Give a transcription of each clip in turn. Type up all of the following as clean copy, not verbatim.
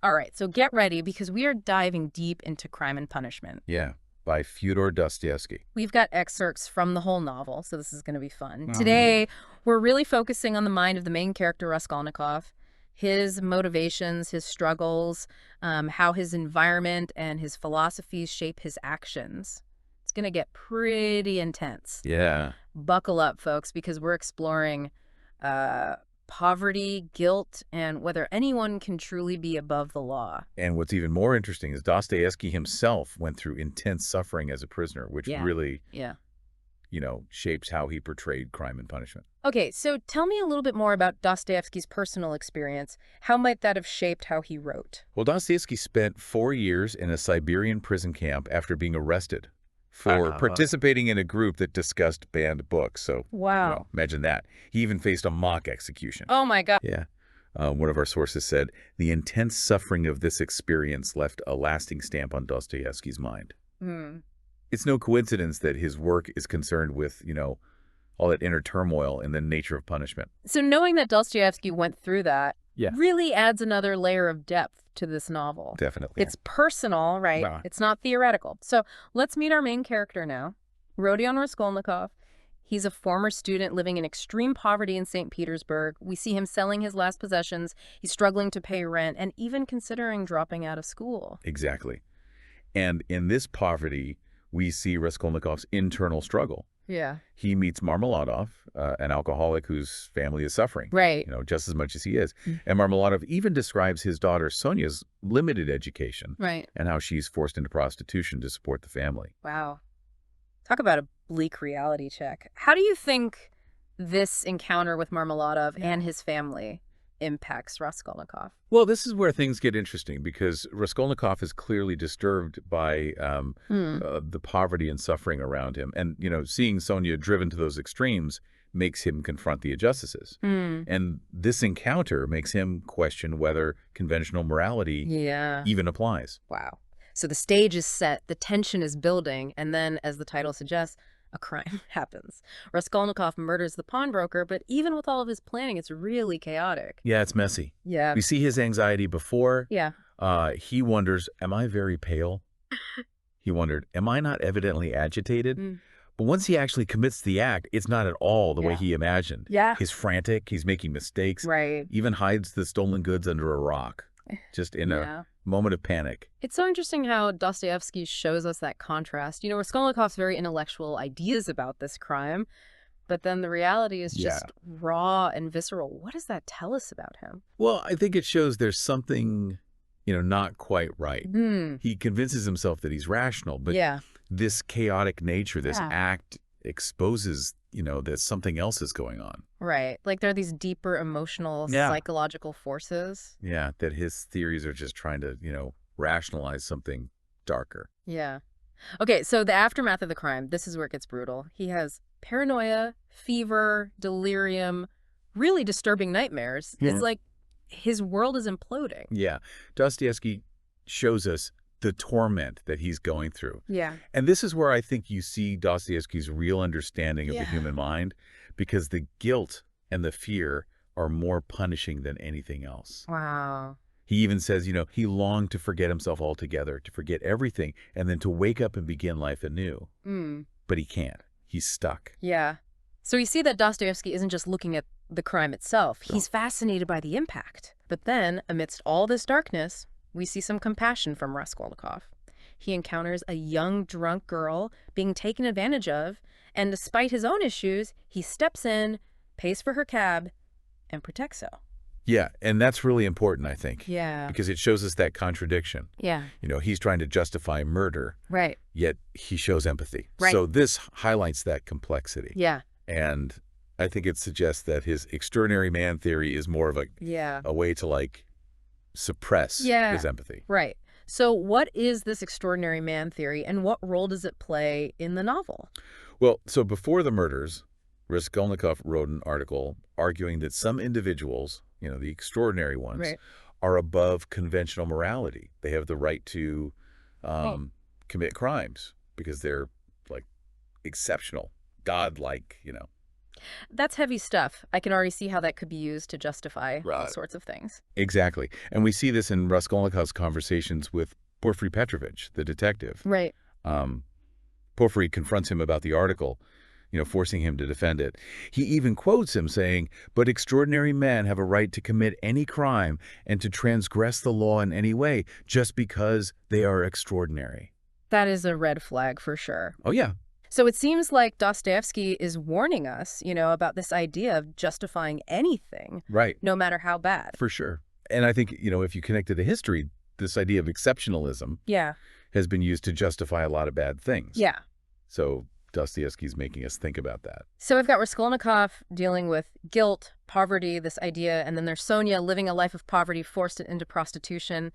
All right, so get ready because we are diving deep into Crime and Punishment. Yeah, by Fyodor Dostoevsky. We've got excerpts from the whole novel, so this is going to be fun. Uh-huh. Today, we're really focusing on the mind of the main character, Raskolnikov, his motivations, his struggles, how his environment and his philosophies shape his actions. It's going to get pretty intense. Yeah. Buckle up, folks, because we're exploring uh, poverty, guilt, and whether anyone can truly be above the law. And what's even more interesting is Dostoevsky himself went through intense suffering as a prisoner, which Yeah. really, Yeah. shapes how he portrayed crime and punishment. Okay, so tell me a little bit more about Dostoevsky's personal experience. How might that have shaped how he wrote? Well, Dostoevsky spent 4 years in a Siberian prison camp after being arrested for participating in a group that discussed banned books. So, Wow. imagine that. He even faced a mock execution. Oh my God. Yeah. One of our sources said, the intense suffering of this experience left a lasting stamp on Dostoevsky's mind. Hmm. It's no coincidence that his work is concerned with, all that inner turmoil and the nature of punishment. So knowing that Dostoevsky went through that Yeah. really adds another layer of depth to this novel. Definitely. It's personal, right? Right. It's not theoretical. So let's meet our main character now, Rodion Raskolnikov. He's a former student living in extreme poverty in St. Petersburg. We see him selling his last possessions. He's struggling to pay rent and even considering dropping out of school. Exactly. And in this poverty, we see Raskolnikov's internal struggle. Yeah. He meets Marmeladov, an alcoholic whose family is suffering, Right. just as much as he is. Mm. And Marmeladov even describes his daughter Sonia's limited education Right. and how she's forced into prostitution to support the family. Wow. Talk about a bleak reality check. How do you think this encounter with Marmeladov and his family impacts Raskolnikov? Well, this is where things get interesting because Raskolnikov is clearly disturbed by the poverty and suffering around him. And, seeing Sonia driven to those extremes makes him confront the injustices. Hmm. And this encounter makes him question whether conventional morality Yeah. even applies. Wow. So the stage is set, the tension is building, and then, as the title suggests, a crime happens. Raskolnikov murders the pawnbroker, but even with all of his planning, it's really chaotic. Yeah, it's messy. Yeah. We see his anxiety before. Yeah. He wonders, am I very pale? He wondered, am I not evidently agitated? Mm. But once he actually commits the act, it's not at all the way Yeah. he imagined. Yeah. He's frantic. He's making mistakes. Right. Even hides the stolen goods under a rock, just in Yeah. a moment of panic. It's so interesting how Dostoevsky shows us that contrast. Raskolnikov's very intellectual ideas about this crime, but then the reality is just raw and visceral. What does that tell us about him? Well, I think it shows there's something, not quite right. Hmm. He convinces himself that he's rational, but Yeah. this chaotic nature, this Yeah. act exposes, that something else is going on. Right. Like there are these deeper emotional, Yeah. psychological forces. Yeah, that his theories are just trying to, rationalize something darker. Yeah. Okay, so the aftermath of the crime, this is where it gets brutal. He has paranoia, fever, delirium, really disturbing nightmares. Yeah. It's like his world is imploding. Yeah. Dostoevsky shows us the torment that he's going through. Yeah. And this is where I think you see Dostoevsky's real understanding of the Yeah. human mind, because the guilt and the fear are more punishing than anything else. Wow. He even says, he longed to forget himself altogether, to forget everything, and then to wake up and begin life anew. Mm. But he can't. He's stuck. Yeah. So you see that Dostoevsky isn't just looking at the crime itself. No. He's fascinated by the impact. But then, amidst all this darkness, we see some compassion from Raskolnikov. He encounters a young, drunk girl being taken advantage of, and despite his own issues, he steps in, pays for her cab, and protects her. Yeah, and that's really important, I think. Yeah. Because it shows us that contradiction. Yeah. He's trying to justify murder, Right. yet he shows empathy. Right. So this highlights that complexity. Yeah. And I think it suggests that his extraordinary man theory is more of Yeah. a way to, suppress Yeah. his empathy. Right. So what is this extraordinary man theory, and what role does it play in the novel? Well, so before the murders, Raskolnikov wrote an article arguing that some individuals, the extraordinary ones, Right. are above conventional morality. They have the right to commit crimes because they're, exceptional, godlike. That's heavy stuff. I can already see how that could be used to justify all Right. sorts of things. Exactly. And we see this in Raskolnikov's conversations with Porfiry Petrovich, the detective. Right. Um, Porfiry confronts him about the article, forcing him to defend it. He even quotes him saying, "But extraordinary men have a right to commit any crime and to transgress the law in any way just because they are extraordinary." That is a red flag for sure. Oh, yeah. So it seems like Dostoevsky is warning us, about this idea of justifying anything, Right. no matter how bad. For sure. And I think, if you connect it to history, this idea of exceptionalism Yeah. has been used to justify a lot of bad things. Yeah. So Dostoevsky's making us think about that. So we've got Raskolnikov dealing with guilt, poverty, this idea, and then there's Sonia living a life of poverty, forced into prostitution.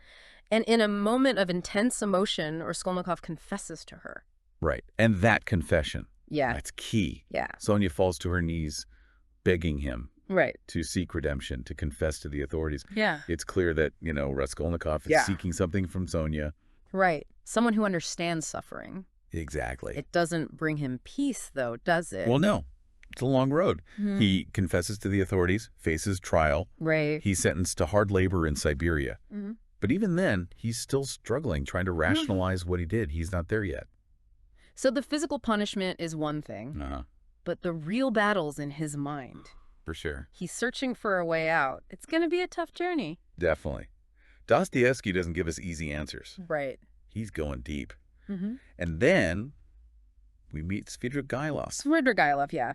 And in a moment of intense emotion, Raskolnikov confesses to her. Right. And that confession, Yeah. that's key. Yeah. Sonia falls to her knees, begging him Right. to seek redemption, to confess to the authorities. Yeah. It's clear that, Raskolnikov is Yeah. seeking something from Sonia. Right. Someone who understands suffering. Exactly. It doesn't bring him peace, though, does it? Well, no. It's a long road. Mhm. He confesses to the authorities, faces trial. Right. He's sentenced to hard labor in Siberia. Mhm. But even then, he's still struggling, trying to rationalize what he did. He's not there yet. So the physical punishment is one thing, but the real battle's in his mind. For sure. He's searching for a way out. It's going to be a tough journey. Definitely. Dostoevsky doesn't give us easy answers. Right. He's going deep. Mm-hmm. And then we meet Svidrigailov. Svidrigailov, yeah.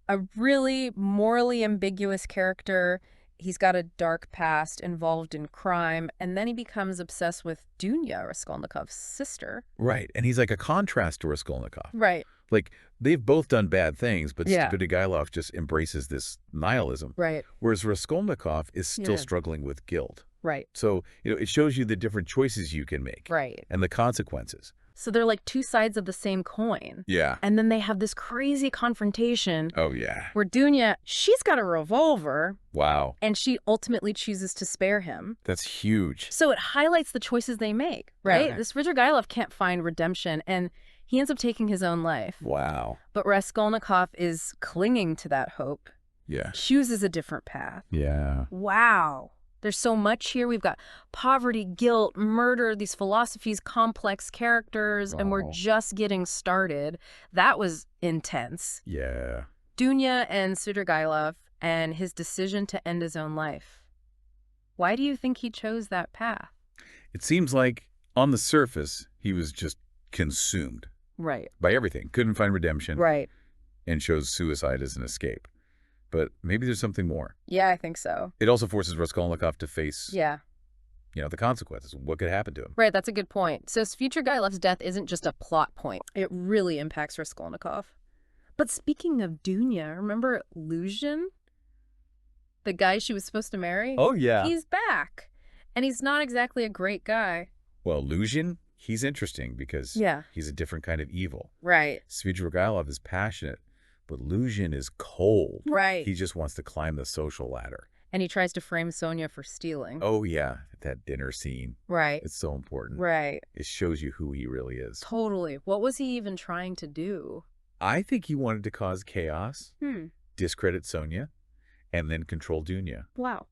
A really morally ambiguous character. He's got a dark past, involved in crime, and then he becomes obsessed with Dunya, Raskolnikov's sister. Right. And he's like a contrast to Raskolnikov. Right. Like, they've both done bad things, but Yeah. Svidrigailov just embraces this nihilism. Right. Whereas Raskolnikov is still Yeah. struggling with guilt. Right. So, it shows you the different choices you can make. Right. And the consequences. So they're like two sides of the same coin. Yeah. And then they have this crazy confrontation Oh, yeah. where Dunya, she's got a revolver, Wow. and she ultimately chooses to spare him. That's huge. So it highlights the choices they make, right? Yeah. This Svidrigailov can't find redemption, and he ends up taking his own life. Wow. But Raskolnikov is clinging to that hope, Yeah. chooses a different path. Yeah. Wow. There's so much here. We've got poverty, guilt, murder, these philosophies, complex characters, and we're Wow. just getting started. That was intense. Yeah. Dunya and Svidrigailov and his decision to end his own life. Why do you think he chose that path? It seems like on the surface, he was just consumed Right. by everything. Couldn't find redemption. Right. And chose suicide as an escape. But maybe there's something more. Yeah, I think so. It also forces Raskolnikov to face, Yeah. the consequences. What could happen to him? Right, that's a good point. So Svidrigailov's death isn't just a plot point. It really impacts Raskolnikov. But speaking of Dunya, remember Luzhin? The guy she was supposed to marry? Oh, yeah. He's back. And he's not exactly a great guy. Well, Luzhin, he's interesting because Yeah. he's a different kind of evil. Right. Svidrigailov is passionate, but Luzhin is cold. Right. He just wants to climb the social ladder. And he tries to frame Sonia for stealing. Oh, yeah. That dinner scene. Right. It's so important. Right. It shows you who he really is. Totally. What was he even trying to do? I think he wanted to cause chaos, Hmm. discredit Sonia, and then control Dunya. Wow.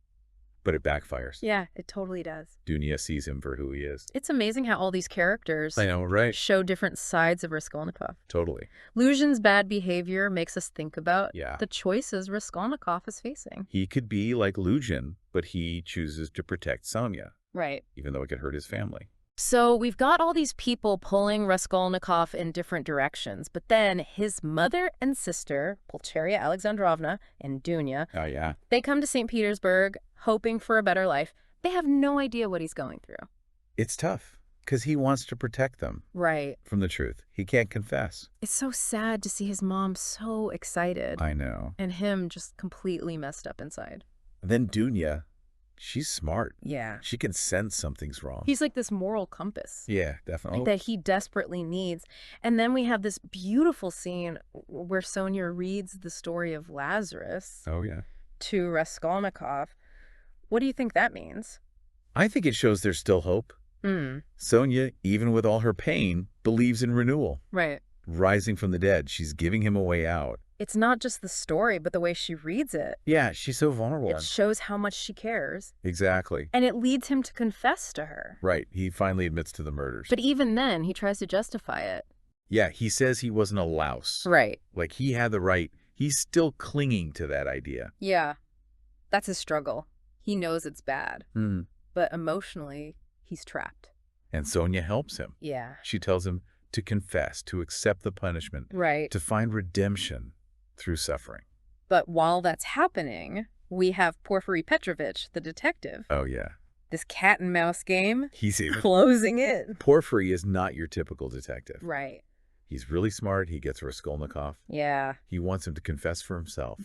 But it backfires. Yeah, it totally does. Dunya sees him for who he is. It's amazing how all these characters I know, right? show different sides of Raskolnikov. Totally. Luzhin's bad behavior makes us think about Yeah. the choices Raskolnikov is facing. He could be like Luzhin, but he chooses to protect Sonia, Right. even though it could hurt his family. So we've got all these people pulling Raskolnikov in different directions, but then his mother and sister, Pulcheria Alexandrovna and Dunya, Oh, yeah. they come to St. Petersburg hoping for a better life. They have no idea what he's going through. It's tough because he wants to protect them Right. from the truth. He can't confess. It's so sad to see his mom so excited I know. and him just completely messed up inside. Then Dunya, she's smart. Yeah. She can sense something's wrong. He's like this moral compass. Yeah, definitely. That he desperately needs. And then we have this beautiful scene where Sonia reads the story of Lazarus Oh, yeah. to Raskolnikov. What do you think that means? I think it shows there's still hope. Sonia, even with all her pain, believes in renewal. Right. Rising from the dead, she's giving him a way out. It's not just the story, but the way she reads it. Yeah, she's so vulnerable. It shows how much she cares. Exactly. And it leads him to confess to her. Right. He finally admits to the murders. But even then, he tries to justify it. Yeah, he says he wasn't a louse. Right. Like, he had the right. He's still clinging to that idea. Yeah. That's his struggle. He knows it's bad. But emotionally, he's trapped. And Sonia helps him. Yeah. She tells him to confess, to accept the punishment, Right. to find redemption through suffering. But while that's happening, we have Porfiry Petrovich, the detective. Oh, yeah. This cat and mouse game He's even... closing in. Porfiry is not your typical detective. Right. He's really smart. He gets Raskolnikov. Yeah. He wants him to confess for himself.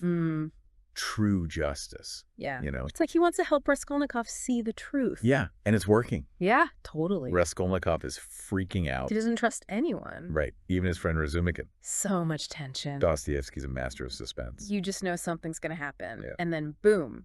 True justice. Yeah. You know? It's like he wants to help Raskolnikov see the truth. Yeah, and it's working. Yeah, totally. Raskolnikov is freaking out. He doesn't trust anyone. Right. Even his friend Razumikin. So much tension. Dostoevsky's a master of suspense. You just know something's going to happen. Yeah. And then boom,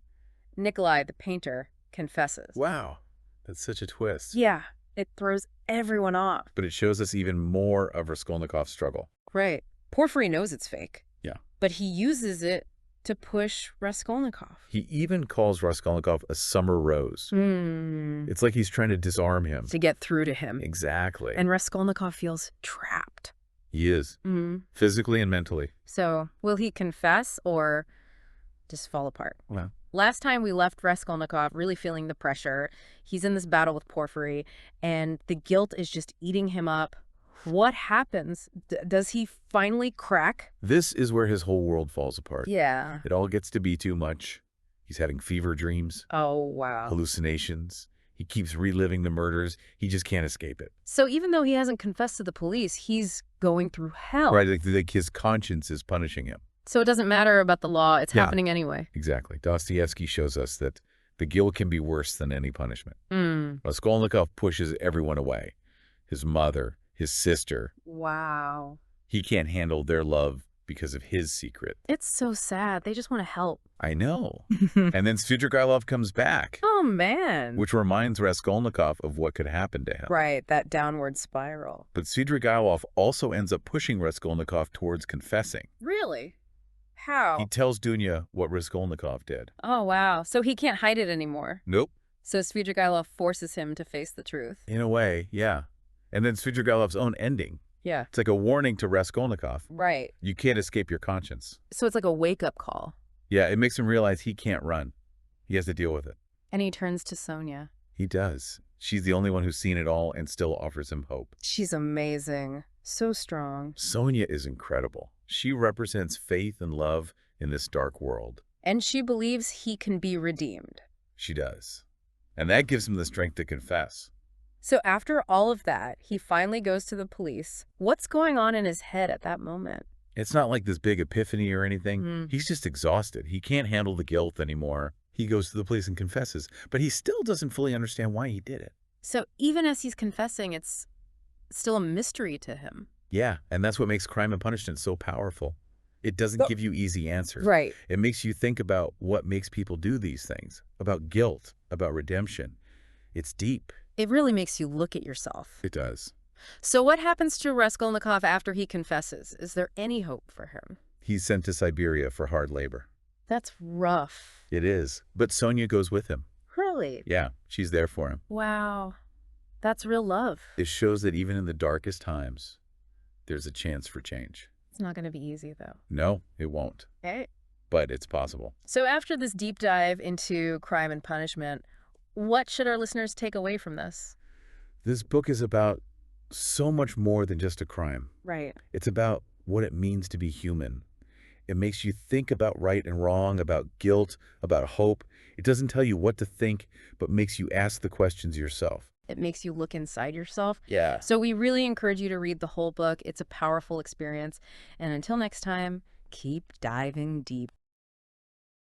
Nikolai, the painter, confesses. Wow. That's such a twist. Yeah. It throws everyone off. But it shows us even more of Raskolnikov's struggle. Right. Porfiry knows it's fake. Yeah. But he uses it to push Raskolnikov. He even calls Raskolnikov a summer rose. It's like he's trying to disarm him. To get through to him. Exactly. And Raskolnikov feels trapped. He is. Physically and mentally. So, will he confess or just fall apart? Well, last time we left Raskolnikov really feeling the pressure. He's in this battle with Porfiry, and the guilt is just eating him up. What happens? Does he finally crack? This is where his whole world falls apart. Yeah. It all gets to be too much. He's having fever dreams. Oh, wow. Hallucinations. He keeps reliving the murders. He just can't escape it. So even though he hasn't confessed to the police, he's going through hell. Right, like his conscience is punishing him. So it doesn't matter about the law. It's happening anyway. Exactly. Dostoevsky shows us that the guilt can be worse than any punishment. Raskolnikov pushes everyone away. His mother, his sister. Wow. He can't handle their love because of his secret. It's so sad. They just want to help. I know. And then Svidrigailov comes back. Oh, man. Which reminds Raskolnikov of what could happen to him. Right, that downward spiral. But Svidrigailov also ends up pushing Raskolnikov towards confessing. Really? How? He tells Dunya what Raskolnikov did. Oh, wow. So he can't hide it anymore. Nope. So Svidrigailov forces him to face the truth. In a way, yeah. And then Svidrigailov's own ending. Yeah. It's like a warning to Raskolnikov. Right. You can't escape your conscience. So it's like a wake-up call. Yeah, it makes him realize he can't run. He has to deal with it. And he turns to Sonia. He does. She's the only one who's seen it all and still offers him hope. She's amazing. So strong. Sonia is incredible. She represents faith and love in this dark world. And she believes he can be redeemed. She does. And that gives him the strength to confess. So after all of that, he finally goes to the police. What's going on in his head at that moment? It's not like this big epiphany or anything. He's just exhausted. He can't handle the guilt anymore. He goes to the police and confesses, but he still doesn't fully understand why he did it. So even as he's confessing, it's still a mystery to him. Yeah, and that's what makes Crime and Punishment so powerful. It doesn't give you easy answers. Right. It makes you think about what makes people do these things, about guilt, about redemption. It's deep. It really makes you look at yourself. It does. So what happens to Raskolnikov after he confesses? Is there any hope for him? He's sent to Siberia for hard labor. That's rough. It is. But Sonia goes with him. Really? Yeah, she's there for him. Wow. That's real love. It shows that even in the darkest times, there's a chance for change. It's not going to be easy, though. No, it won't. Okay. But it's possible. So after this deep dive into Crime and Punishment, what should our listeners take away from this? This book is about so much more than just a crime. Right. It's about what it means to be human. It makes you think about right and wrong, about guilt, about hope. It doesn't tell you what to think, but makes you ask the questions yourself. It makes you look inside yourself. Yeah. So we really encourage you to read the whole book. It's a powerful experience. And until next time, keep diving deep.